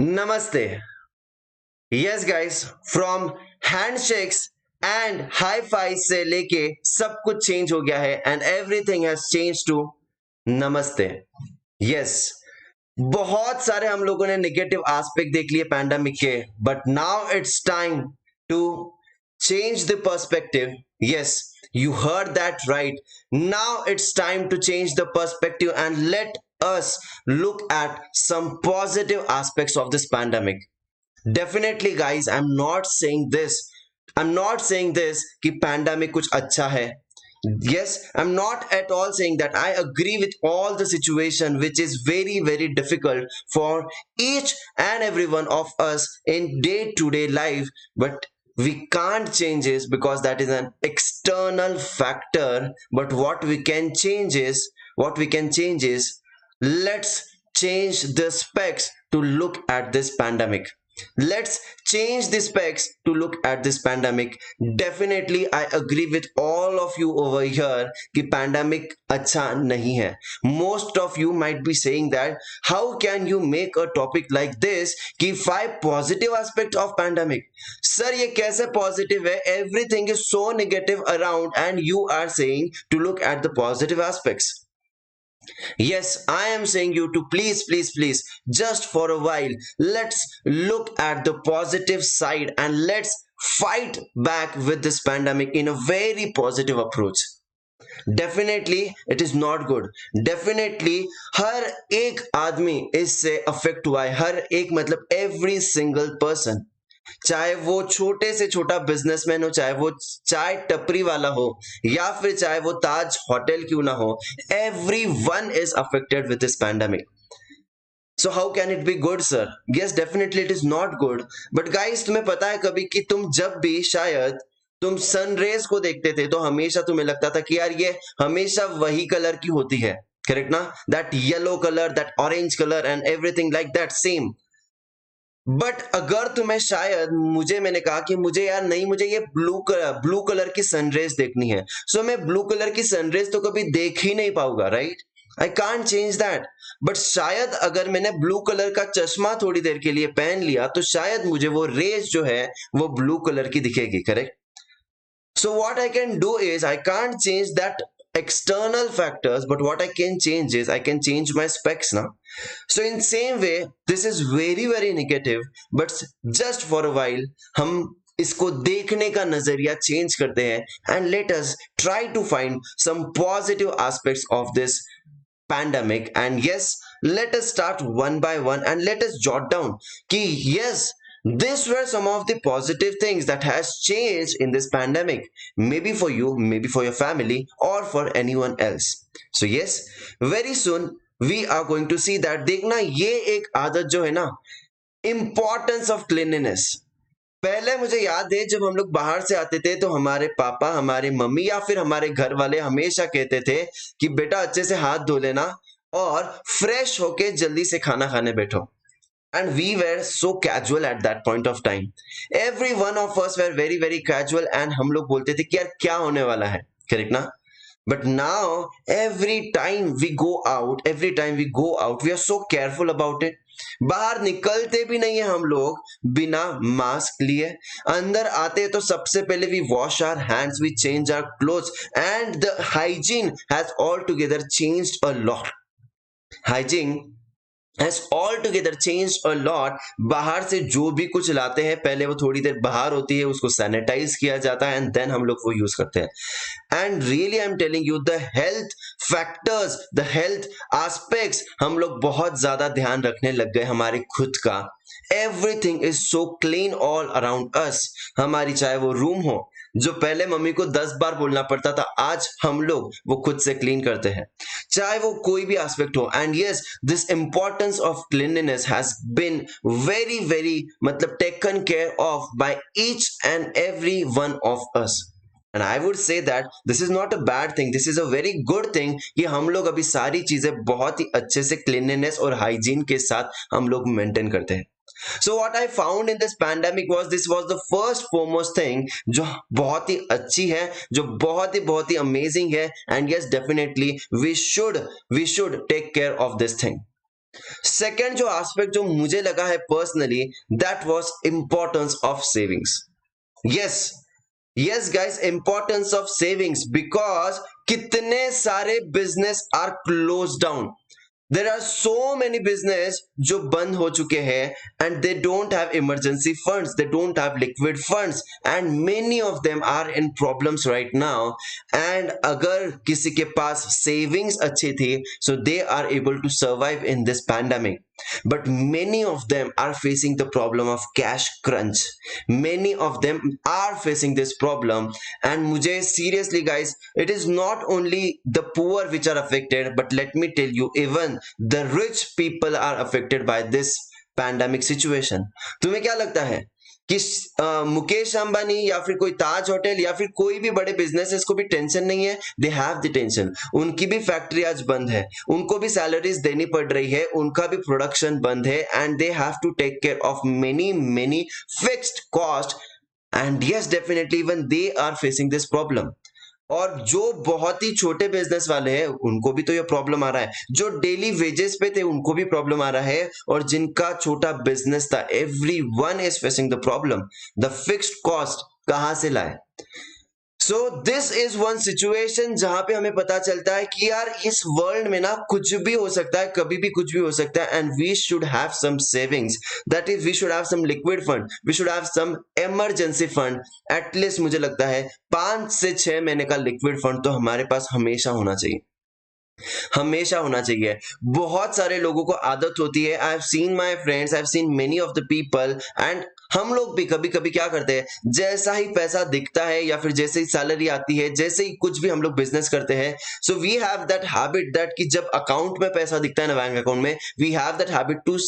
Namaste. Yes guys, from handshakes and high five से लेके सब कुछ चेंज हो गया है and everything has changed to नमस्ते. Yes, बहुत सारे हम लोगों ने नेगेटिव एस्पेक्ट देख लिए पैंडेमिक के, but now it's time to change the perspective. Yes, you heard that right. Now it's time to change the perspective and let us look at some positive aspects of this pandemic. Definitely guys, I'm not saying this कि pandemic कुछ अच्छा है. Yes, I'm not at all saying that. I agree with all the situation which is very difficult for each and every one of us in day-to-day life, but we can't change it because that is an external factor. But what we can change is let's change the specs to look at this pandemic. Let's change the specs to look at this pandemic. Definitely I agree with all of you over here कि pandemic अच्छा नहीं है. Most of you might be saying that how can you make a topic like this कि 5 positive aspects of pandemic. Sir, ये कैसे positive है? Everything is so negative around and you are saying to look at the positive aspects. Yes, I am saying you to please, just for a while, let's look at the positive side and let's fight back with this pandemic in a very positive approach. Definitely it is not good. Definitely हर एक आदमी इससे affect हुआ है. हर एक मतलब every single person, चाहे वो छोटे से छोटा बिजनेसमैन हो, चाहे वो चाय टपरी वाला हो, या फिर चाहे वो ताज होटल क्यों ना हो, everyone is affected with this pandemic. So how can it be good, sir? Yes, definitely it is not good. But guys, तुम्हें पता है कभी कि तुम जब भी शायद तुम सनरेज को देखते थे तो हमेशा तुम्हें लगता था कि यार ये हमेशा वही कलर की होती है, करेक्ट ना? That yellow colour, that orange colour and everything like that same. But अगर तुम्हें शायद मैंने कहा कि मुझे यार नहीं, मुझे ये ब्लू कलर की सनरेज देखनी है, सो मैं ब्लू कलर की सनरेज तो कभी देख ही नहीं पाऊंगा, right? I can't change that. But शायद अगर मैंने ब्लू कलर का चश्मा थोड़ी देर के लिए पहन लिया तो शायद मुझे वो रेज जो है वो ब्लू कलर की दिखेगी, correct? So what I can do is I can't change that external factors, but what I can change is I can change my specs now. So in same way, this is very negative, but just for a while हम इसको देखने का नजरिया change करते हैं and let us try to find some positive aspects of this pandemic. And yes, let us start one by one and let us jot down कि yes, these were some of the positive things that has changed in this pandemic, maybe for you, maybe for your family, or for anyone else. So yes, very soon we are going to see that. देखना ये एक आदत जो है ना, importance of cleanliness. पहले मुझे याद है जब हम लोग बाहर से आते थे तो हमारे पापा, हमारे मम्मी या फिर हमारे घर वाले हमेशा कहते थे कि बेटा अच्छे से हाथ धो लेना और फ्रेश होके जल्दी से खाना खाने बैठो. And we were so casual at that point of time. Every one of us were very casual and हम लोग बोलते थे कि यार क्या होने वाला है, करेक्ट ना? But now every time we go out, we are so careful about it. बाहर निकलते भी नहीं है हम लोग बिना मास्क लिए. अंदर आते तो सबसे पहले we wash our hands, we change our clothes, and the hygiene has altogether changed a lot. Hygiene has altogether changed a lot. बाहर से जो भी कुछ लाते हैं पहले वो थोड़ी देर बाहर होती है, उसको सैनिटाइज किया जाता है एंड देन हम लोग वो यूज करते हैं. And really I am telling you, the health factors, the health aspects हम लोग बहुत ज्यादा ध्यान रखने लग गए हमारे खुद का. Everything is so clean all around us. हमारी चाहे वो रूम हो, जो पहले मम्मी को 10 बार बोलना पड़ता था, आज हम लोग वो खुद से क्लीन करते हैं, चाहे वो कोई भी एस्पेक्ट हो. And yes, this importance of cleanliness has been very मतलब taken care of by each and every one of us. And I would say that this is not a bad thing, this is a very good thing कि हम लोग अभी सारी चीजें बहुत ही अच्छे से क्लीनलीनेस और हाइजीन के साथ हम लोग मेंटेन करते हैं. So what I found in this pandemic was this was the first foremost thing जो बहुत ही अच्छी है, जो बहुत ही amazing है. And yes, definitely we should take care of this thing. Second जो एस्पेक्ट जो मुझे लगा है personally, that was importance of savings. Yes, yes guys, importance of savings, because कितने सारे business are close down. There are so many business जो बंद हो चुके हैं, and they don't have emergency funds, they don't have liquid funds, and many of them are in problems right now. And अगर किसी के पास सेविंग्स अच्छी थी, so they are able to survive in this pandemic. But many of them are facing the problem of cash crunch. Many of them are facing this problem. And mujhe seriously guys, it is not only the poor which are affected, but let me tell you, even the rich people are affected by this pandemic situation. तुम्हें क्या लगता है कि मुकेश अंबानी या फिर कोई ताज hotel या फिर कोई भी बड़े बिजनेसेस को भी टेंशन नहीं है? They have the tension. उनकी भी फैक्ट्री आज बंद है, उनको भी सैलरीज देनी पड़ रही है, उनका भी प्रोडक्शन बंद है, and they have to take care of many many fixed cost. And yes, definitely even they are facing this problem. और जो बहुत ही छोटे बिजनेस वाले हैं उनको भी तो ये प्रॉब्लम आ रहा है, जो डेली वेजेस पे थे उनको भी प्रॉब्लम आ रहा है, और जिनका छोटा बिजनेस था, everyone is facing the problem. The fixed cost कहां से लाए? So this is one situation जहां पे हमें पता चलता है कि यार इस वर्ल्ड में ना कुछ भी हो सकता है, कभी भी कुछ भी हो सकता है, and we should have some savings. That is, we should have some liquid fund, we should have some emergency fund. At least मुझे लगता है 5 से 6 महीने का लिक्विड फंड तो हमारे पास हमेशा होना चाहिए, हमेशा होना चाहिए. बहुत सारे लोगों को आदत होती है, आई have seen my friends, I have seen many of the people, and हम लोग भी कभी कभी क्या करते हैं, जैसा ही पैसा दिखता है या फिर जैसे ही सैलरी आती है, जैसे ही कुछ भी हम लोग बिजनेस करते हैं, so we have that habit that कि जब अकाउंट में पैसा दिखता है ना, बैंक अकाउंट में, we have that habit to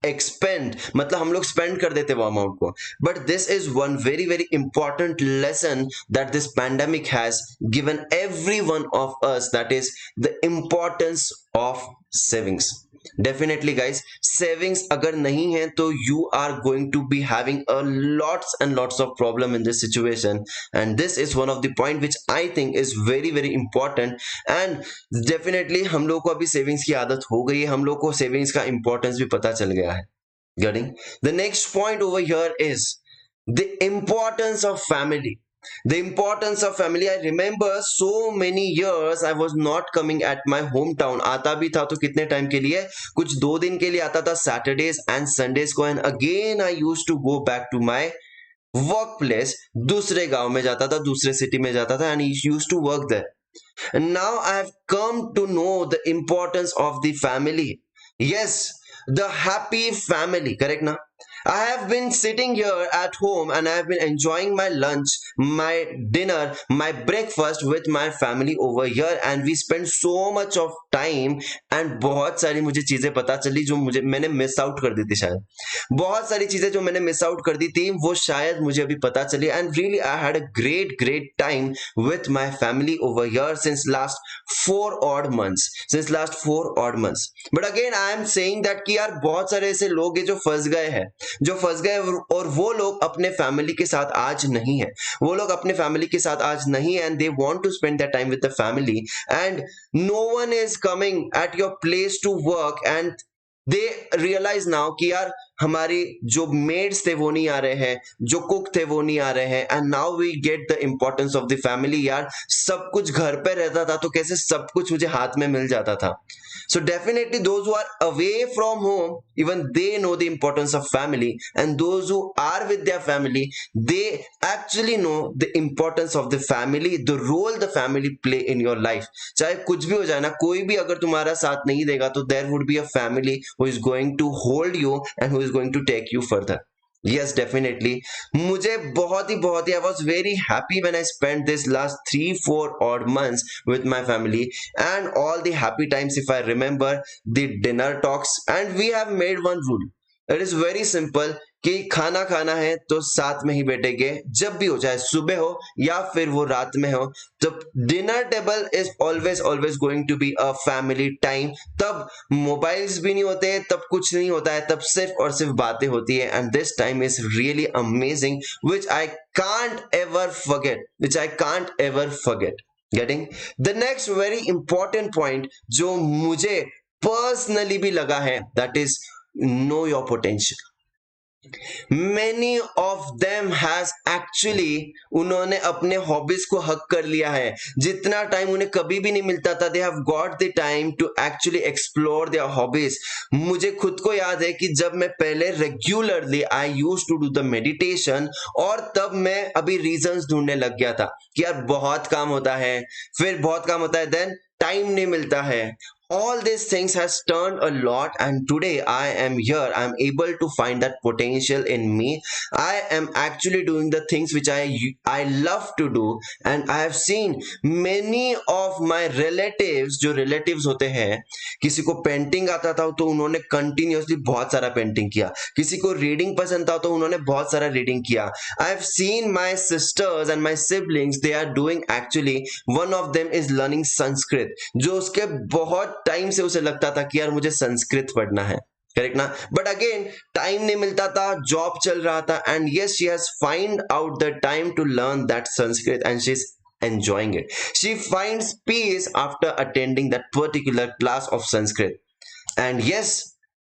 expend, मतलब हम लोग स्पेंड कर देते वो अमाउंट को. But this is one very very important lesson that this pandemic has given every one of us, that is the importance of savings. Definitely guys, savings अगर नहीं है तो you are going to be having a lots and lots of problem in this situation, and this is one of the point which I think is very very important. And definitely हम लोग को अभी savings की आदत हो गई है, हम लोग को सेविंग्स का इंपॉर्टेंस भी पता चल गया है. Getting the next point over here is the importance of family. The importance of family. I remember so many years I was not coming at my hometown. आता भी था तो कितने टाइम के लिए, कुछ 2 दिन के लिए आता था, Saturdays and Sundays को, and again I used to go back to my work place. दूसरे गांव में जाता था, दूसरे सिटी में जाता था, and he used to work there. And now I have come to know the importance of the family. Yes, the happy family, correct na? I have been sitting here at home and I have been enjoying my lunch, my dinner, my breakfast with my family over here, and we spend so much of time. And बहुत सारी मुझे चीजें पता चली जो मुझे मैंने miss out कर दी थी, शायद बहुत सारी चीजें जो मैंने मिस आउट कर दी थी वो शायद मुझे अभी पता चली. And really I had a great time with my family over here since last 4 odd months, since last 4 odd months. But again I am saying that कि यार बहुत सारे ऐसे लोग हैं जो फंस गए हैं, जो फंस गए, और वो लोग अपने फैमिली के साथ आज नहीं है, वो लोग अपने फैमिली के साथ आज नहीं है, and they want to spend that time with the family, and no one is coming at your place to work, and they realize now कि यार हमारी जो मेड्स थे वो नहीं आ रहे हैं, जो कुक थे वो नहीं आ रहे हैं, and now we get the importance of the family. यार सब कुछ घर पे रहता था तो कैसे सब कुछ मुझे हाथ में मिल जाता था. So definitely those who are away from home, even they know the importance of family, and those who are with their family, they actually know the importance of the family, the role the family play in your life. चाहे कुछ भी हो जाए ना, कोई भी अगर तुम्हारा साथ नहीं देगा तो there would be a family who is going to hold you and who is going to take you further. Yes, definitely. मुझे बहुत ही I was very happy when I spent this last 3-4 odd months with my family, and all the happy times. If I remember the dinner talks, and we have made one rule. It is very simple कि खाना खाना है तो साथ में ही बैठेंगे, जब भी हो, चाहे सुबह हो या फिर वो रात में हो, तो dinner table is always always going to be a family time. तब मोबाइल्स भी नहीं होते, तब कुछ नहीं होता है, तब सिर्फ और सिर्फ बातें होती है, and this time is really amazing, which I can't ever forget, which I can't ever forget. Getting the next very important point जो मुझे पर्सनली भी लगा है, that is know your potential. many of them has actually उन्होंने अपने hobbies को हक कर लिया है। जितना टाइम उन्हें कभी भी नहीं मिलता था, they have got the time to actually explore their hobbies. मुझे खुद को याद है कि जब मैं पहले regularly I use to do the meditation, और तब मैं अभी रीजंस ढूंढने लग गया था कि यार बहुत काम होता है, फिर बहुत काम होता है, देन टाइम नहीं मिलता है। All these things has turned a lot, and today I am here, I am able to find that potential in me. I am actually doing the things which I love to do, and I have seen many of my relatives, जो relatives होते हैं, किसी को painting आता था तो उन्होंने continuously बहुत सारा पेंटिंग किया, किसी को रीडिंग पसंद था तो उन्होंने बहुत सारा रीडिंग किया। I have seen my sisters and my siblings, they are doing actually, one of them is learning Sanskrit, जो उसके बहुत टाइम से उसे लगता था कि यार मुझे संस्कृत पढ़ना है, करेक्ट ना, बट अगेन टाइम नहीं मिलता था, जॉब चल रहा था, and yes she has find out the time to learn that Sanskrit and she is enjoying it. She finds peace after attending that particular class of Sanskrit. And yes,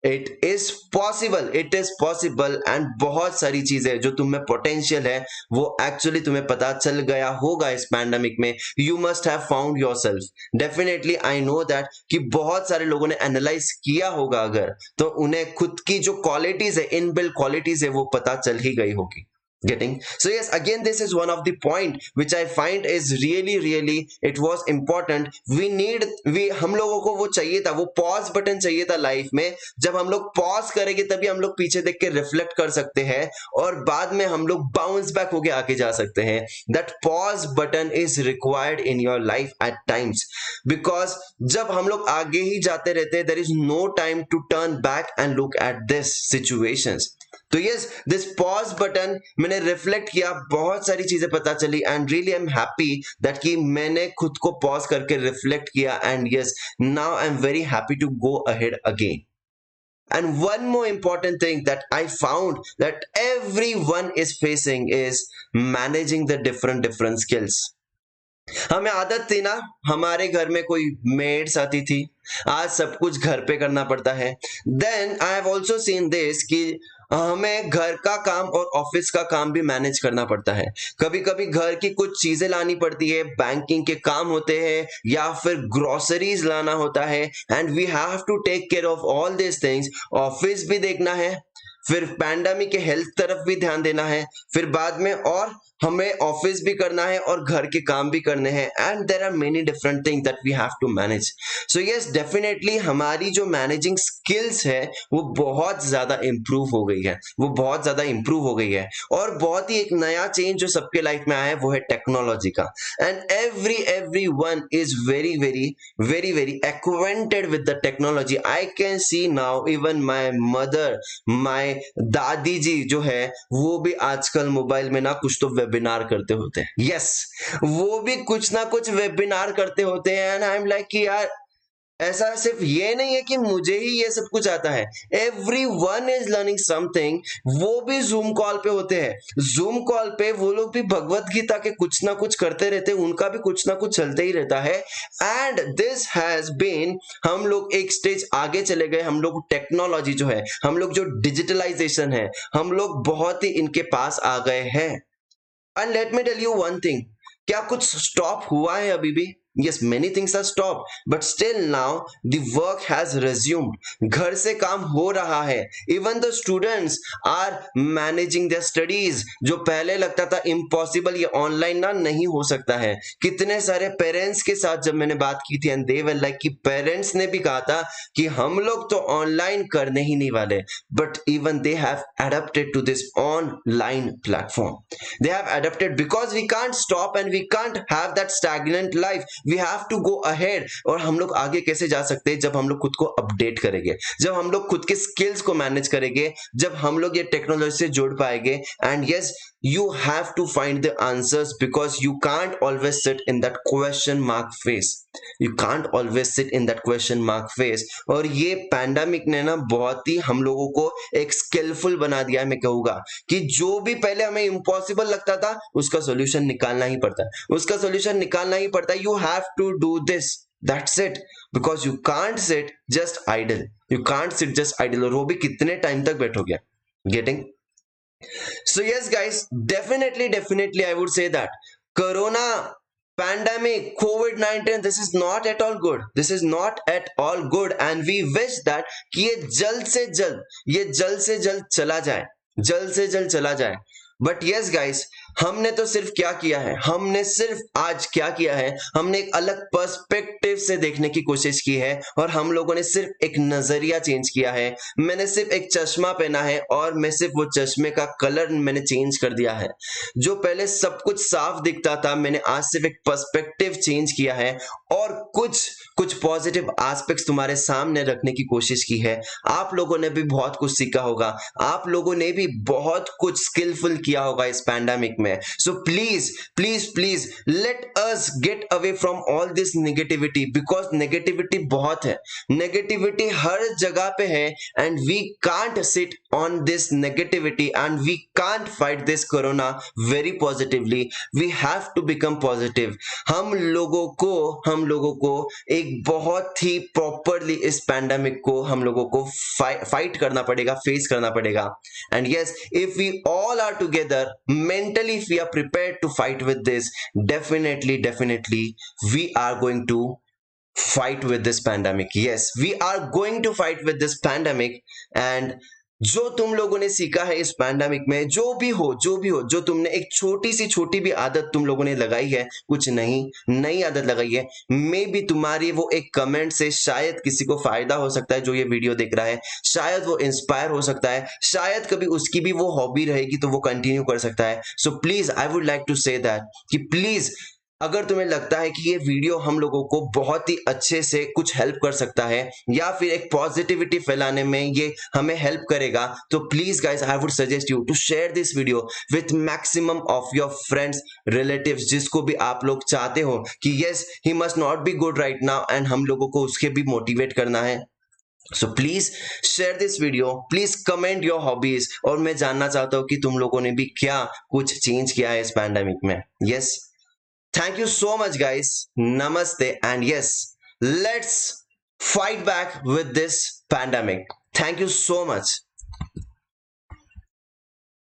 it is possible, and बहुत सारी चीजें जो तुम में potential है वो actually तुम्हें पता चल गया होगा इस पैंडमिक में। You must have found yourself. Definitely I know that कि बहुत सारे लोगों ने एनालाइज किया होगा, अगर तो उन्हें खुद की जो क्वालिटीज है, इनबिल्ट क्वालिटीज है, वो पता चल ही गई होगी। Getting? So yes, again this is one of the point which I find is really it was important. We हम लोगों को वो चाहिए था, वो पॉज बटन चाहिए था लाइफ में। जब हम लोग पॉज करेंगे तभी हम लोग पीछे देख के रिफ्लेक्ट कर सकते हैं, और बाद में हम लोग बाउंस बैक होके आगे जा सकते हैं। That pause button is required in your life at times, because जब हम लोग आगे ही जाते रहते हैं, there is no time to turn back and look at this situations. तो यस, दिस पॉज बटन मैंने रिफ्लेक्ट किया, बहुत सारी चीजें पता चली, and really I am happy that कि मैंने खुद को पॉज करके रिफ्लेक्ट किया, and yes now I am very happy to go ahead again. And one more important thing that I found that everyone is facing is managing the different skills. हमें आदत थी ना, हमारे घर में कोई मेड्स आती थी, आज सब कुछ घर पे करना पड़ता है। Then I have also seen this कि हमें घर का काम और ऑफिस का काम भी मैनेज करना पड़ता है। कभी कभी घर की कुछ चीजें लानी पड़ती है, बैंकिंग के काम होते हैं, या फिर ग्रोसरीज लाना होता है, and we have to take care of all this things. Office भी देखना है, फिर पैंडेमिक के हेल्थ तरफ भी ध्यान देना है, फिर बाद में और हमें ऑफिस भी करना है और घर के काम भी करने हैं, and there are many different things that we have to manage. So yes, definitely हमारी जो मैनेजिंग स्किल्स है वो बहुत ज्यादा इंप्रूव हो गई है, वो बहुत ज्यादा इंप्रूव हो गई है। और बहुत ही एक नया चेंज जो सबके लाइफ में आया है वो है टेक्नोलॉजी का, and every one is very acquainted with the technology. I can see now even my mother, my दादी जी जो है, वो भी आजकल मोबाइल में ना कुछ तो वेबिनार करते होते हैं। यस, वो भी कुछ ना कुछ वेबिनार करते होते हैं, एंड आई एम लाइक कि यार ऐसा सिर्फ ये नहीं है कि मुझे ही ये सब कुछ आता है, every one is learning something. वो भी जूम कॉल पे होते हैं, जूम कॉल पे वो लोग भी भगवत गीता के कुछ ना कुछ करते रहते हैं, उनका भी कुछ ना कुछ चलते ही रहता है। एंड दिस हैज बीन, हम लोग एक स्टेज आगे चले गए, हम लोग टेक्नोलॉजी जो है, हम लोग जो डिजिटलाइजेशन है, हम लोग बहुत ही इनके पास आ गए हैं। And let me tell you one thing, क्या कुछ स्टॉप हुआ है अभी भी? Yes, many things are stopped, but still now the work has resumed. घर से काम हो रहा है, even the students are managing their studies. जो पहले लगता था impossible, ये ऑनलाइन ना नहीं हो सकता है। कितने सारे पेरेंट्स के साथ जब मैंने बात की थी, and they were like कि पेरेंट्स ने भी कहा था कि हम लोग तो ऑनलाइन करने ही नहीं वाले, but even they have adapted to this online platform. They have adapted because we can't stop and we can't have that stagnant life. We have to go ahead. और हम लोग आगे कैसे जा सकते हैं? जब हम लोग खुद को अपडेट करेंगे, जब हम लोग खुद के स्किल्स को मैनेज करेंगे, जब हम लोग ये टेक्नोलॉजी से जुड़ पाएंगे। And yes, you have to find the answers because you can't always sit in that question mark face. You can't always sit in that question mark face. और ये पैंडेमिक ने ना बहुत ही हम लोगों को एक स्किलफुल बना दिया है। मैं कहूँगा कि जो भी पहले हमें इम्पॉसिबल लगता था, उसका सोल्यूशन निकालना ही पड़ता है, उसका सोल्यूशन निकालना ही पड़ता है। You have to do this. That's it, because you can't sit just idle, you can't sit just idle, और वो भी कितने टाइम तक बैठोगे? Getting? So yes, guys, definitely, I would say that Corona, pandemic, COVID-19, this is not at all good. This is not at all good, and we wish that कि ये जल्द से जल्द चला जाए, जल्द से जल्द चला जाए. बट यस गाइस, हमने तो सिर्फ क्या किया है, हमने सिर्फ आज क्या किया है, हमने एक अलग पर्सपेक्टिव से देखने की कोशिश की है, और हम लोगों ने सिर्फ एक नजरिया चेंज किया है. मैंने सिर्फ एक चश्मा पहना है और मैं सिर्फ वो चश्मे का कलर मैंने चेंज कर दिया है. जो पहले सब कुछ साफ दिखता था, मैंने आज सिर्फ एक पर्सपेक्टिव चेंज किया है और कुछ कुछ पॉजिटिव एस्पेक्ट्स तुम्हारे सामने रखने की कोशिश की है. आप लोगों ने भी बहुत कुछ सीखा होगा, आप लोगों ने भी बहुत कुछ स्किलफुल किया होगा इस पैंडेमिक में. So please please please let us get away from all this negativity, because negativity बहुत है, नेगेटिविटी हर जगह पे है, and we can't sit on this negativity and we can't fight this corona very positively. We have to become positive. हम लोगों को एक बहुत ही प्रॉपरली इस पैंडेमिक को हम लोगों को फाइट करना पड़ेगा, फेस करना पड़ेगा. And yes, if we all are together mentally, if we are prepared to fight with this, definitely we are going to fight with this pandemic. Yes, we are going to fight with this pandemic. And जो तुम लोगों ने सीखा है इस pandemic में, जो भी हो, जो तुमने एक छोटी भी आदत तुम लोगों ने लगाई है, कुछ नई आदत लगाई है, मे बी तुम्हारी वो एक कमेंट से शायद किसी को फायदा हो सकता है जो ये वीडियो देख रहा है, शायद वो इंस्पायर हो सकता है, शायद कभी उसकी भी वो हॉबी रहेगी तो वो कंटिन्यू कर सकता है. So please, I would like to say that कि प्लीज, अगर तुम्हें लगता है कि ये वीडियो हम लोगों को बहुत ही अच्छे से कुछ हेल्प कर सकता है, या फिर एक पॉजिटिविटी फैलाने में ये हमें हेल्प करेगा, तो please guys, I would suggest you to share this video with maximum of your friends, relatives, जिसको भी आप लोग चाहते हो कि yes, he must not be good right now, एंड हम लोगों को उसके भी मोटिवेट करना है. So please share this video, please comment your hobbies, और मैं जानना चाहता हूँ कि तुम लोगों ने भी क्या कुछ चेंज किया है इस पैंडेमिक में. Yes, thank you so much, guys. Namaste. And yes, let's fight back with this pandemic. Thank you so much.